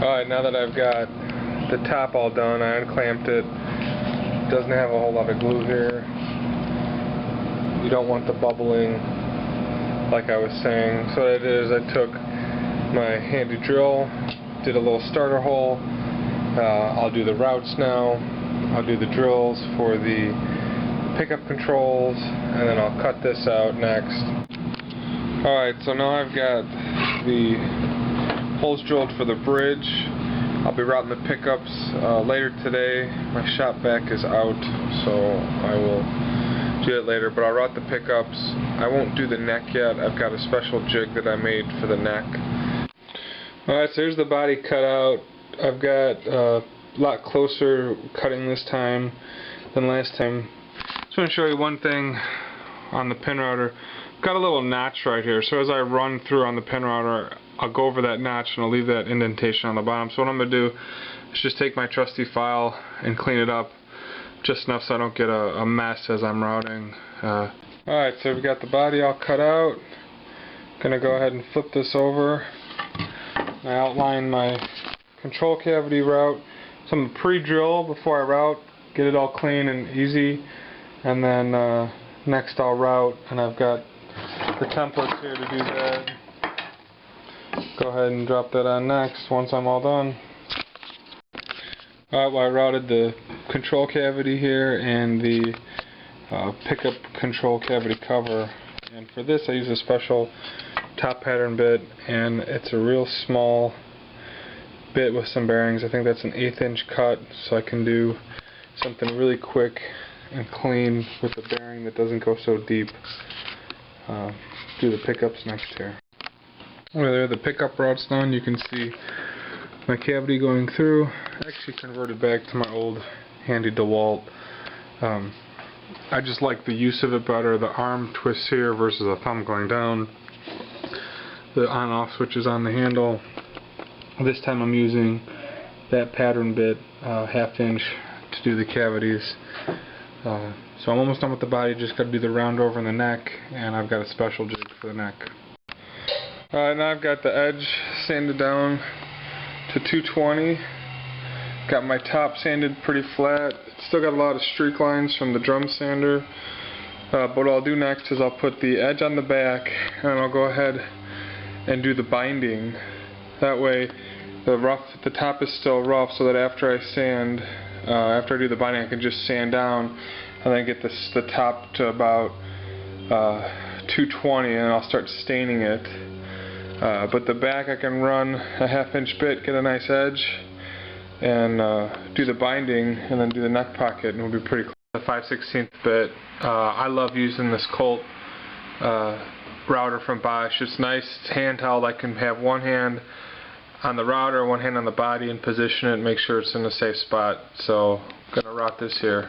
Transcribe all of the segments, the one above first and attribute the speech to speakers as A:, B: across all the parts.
A: Alright, now that I've got the top all done, I unclamped it. Doesn't have a whole lot of glue here. You don't want the bubbling like I was saying. So what I did is I took my handy drill, did a little starter hole. I'll do the routes now. I'll do the drills for the pickup controls, and then I'll cut this out next. Alright, so now I've got the holes drilled for the bridge. I'll be routing the pickups later today. My shop vac is out, so I will do it later, but I'll route the pickups. I won't do the neck yet. I've got a special jig that I made for the neck. Alright, so here's the body cut out. I've got a lot closer cutting this time than last time. Just want to show you one thing on the pin router. I've got a little notch right here, so as I run through on the pin router, I'll go over that notch and I'll leave that indentation on the bottom. So what I'm going to do is just take my trusty file and clean it up just enough so I don't get a mess as I'm routing. Alright, so we've got the body all cut out. Going to go ahead and flip this over. I outline my control cavity route. So I'm going to pre-drill before I route, get it all clean and easy, and then next I'll route, and I've got the templates here to do that. Go ahead and drop that on next once I'm all done. Alright, well, I routed the control cavity here and the pickup control cavity cover, and for this I use a special top pattern bit, and it's a real small bit with some bearings. I think that's an 1/8 inch cut, so I can do something really quick and clean with the bearing that doesn't go so deep. Do the pickups next here. Well, there the pickup route's done. You can see my cavity going through. I actually converted back to my old handy DeWalt. I just like the use of it better. The arm twists here versus a thumb going down. The on-off switch is on the handle. This time I'm using that pattern bit, 1/2 inch, to do the cavities. So I'm almost done with the body, just got to do the round over in the neck, and I've got a special jig for the neck. Alright, now I've got the edge sanded down to 220. Got my top sanded pretty flat. Still got a lot of streak lines from the drum sander. But what I'll do next is I'll put the edge on the back, and I'll go ahead and do the binding. That way the top is still rough, so that after I sand, after I do the binding, I can just sand down and then get the top to about 220, and I'll start staining it. But the back I can run a 1/2 inch bit, get a nice edge, and do the binding, and then do the neck pocket, and it'll be pretty close. The 5/16 bit. I love using this Colt router from Bosch. It's nice, it's handheld. I can have one hand on the router, one hand on the body, and position it and make sure it's in a safe spot. So I'm going to route this here.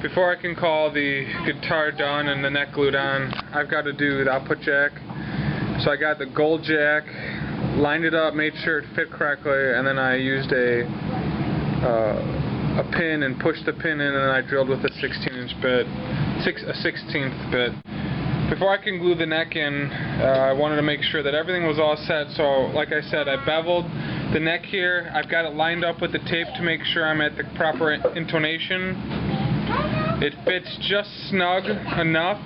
A: before I can call the guitar done and the neck glued on, I've got to do the output jack. So I got the gold jack, lined it up, made sure it fit correctly, and then I used a pin and pushed the pin in, and then I drilled with a 16-inch bit, a 16th bit. Before I can glue the neck in, I wanted to make sure that everything was all set. So, like I said, I beveled the neck here. I've got it lined up with the tape to make sure I'm at the proper intonation. It fits just snug enough.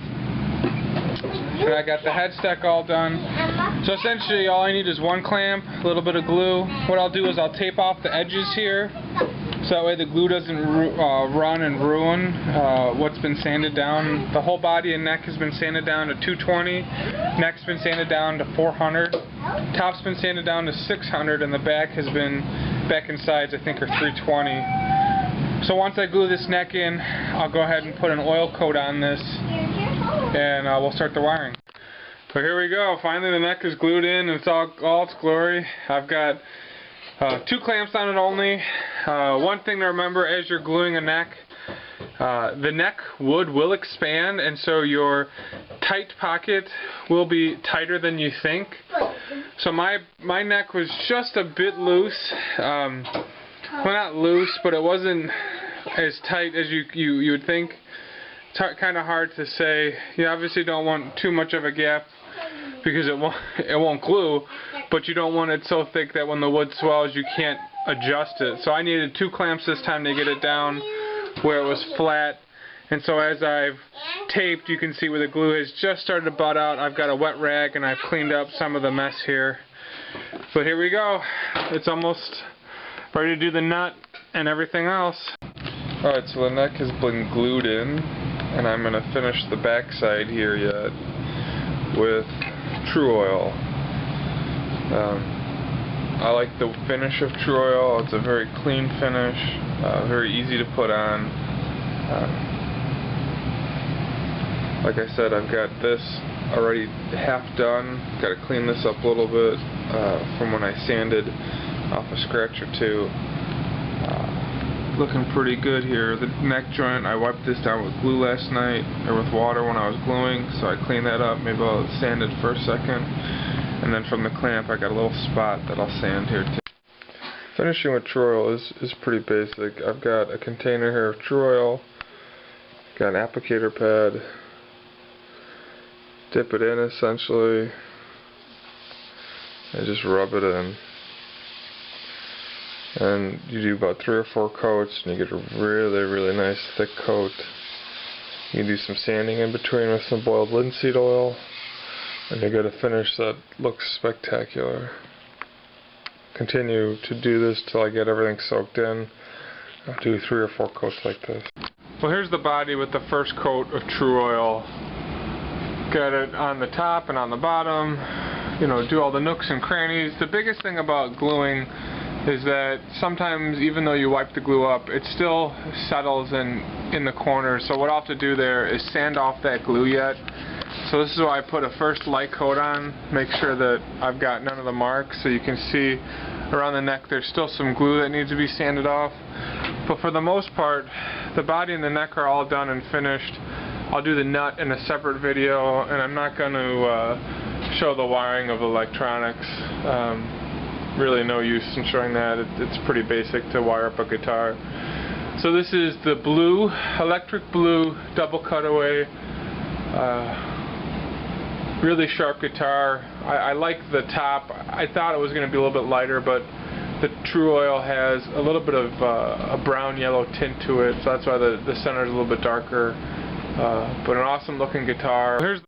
A: And I got the headstock all done. So essentially all I need is one clamp, a little bit of glue. What I'll do is I'll tape off the edges here, so that way the glue doesn't run and ruin what's been sanded down. The whole body and neck has been sanded down to 220, neck's been sanded down to 400, top's been sanded down to 600, and the back has been, back and sides I think are 320. So once I glue this neck in, I'll go ahead and put an oil coat on this, and we'll start the wiring. So here we go. Finally the neck is glued in. It's all its glory. I've got 2 clamps on it only. One thing to remember as you're gluing a neck, the neck wood will expand, and so your tight pocket will be tighter than you think. So my neck was just a bit loose. Well, not loose, but it wasn't as tight as you would think. It's kind of hard to say. You obviously don't want too much of a gap because it won't glue, but you don't want it so thick that when the wood swells you can't adjust it. So I needed 2 clamps this time to get it down where it was flat. And so as I've taped, you can see where the glue has just started to butt out. I've got a wet rag and I've cleaned up some of the mess here. But here we go. It's almost ready to do the nut and everything else. Alright, so the neck has been glued in, and I'm going to finish the back side here yet with True Oil. I like the finish of True Oil. It's a very clean finish, very easy to put on. Like I said, I've got this already half done. Got to clean this up a little bit from when I sanded off a scratch or two. Looking pretty good here. The neck joint, I wiped this down with glue last night, or with water when I was gluing, so I cleaned that up. Maybe I'll sand it for a second. And then from the clamp I got a little spot that I'll sand here too. Finishing with True Oil is pretty basic. I've got a container here of True Oil, got an applicator pad, dip it in essentially, and just rub it in. And you do about 3 or 4 coats and you get a really nice thick coat. You can do some sanding in between with some boiled linseed oil, and you get a finish that looks spectacular. Continue to do this till I get everything soaked in. I'll do 3 or 4 coats like this. Well, here's the body with the first coat of True Oil. Got it on the top and on the bottom. You know, do all the nooks and crannies. The biggest thing about gluing is that sometimes even though you wipe the glue up, it still settles in the corners. So what I'll have to do there is sand off that glue yet. So this is why I put a first light coat on, make sure that I've got none of the marks. So you can see around the neck there's still some glue that needs to be sanded off. But for the most part, the body and the neck are all done and finished. I'll do the nut in a separate video, and I'm not going to show the wiring of electronics. Really no use in showing that. It's pretty basic to wire up a guitar. So this is the blue, electric blue double cutaway, really sharp guitar. I like the top. I thought it was going to be a little bit lighter, but the True Oil has a little bit of a brown yellow tint to it, so that's why the center is a little bit darker. But an awesome looking guitar. Here's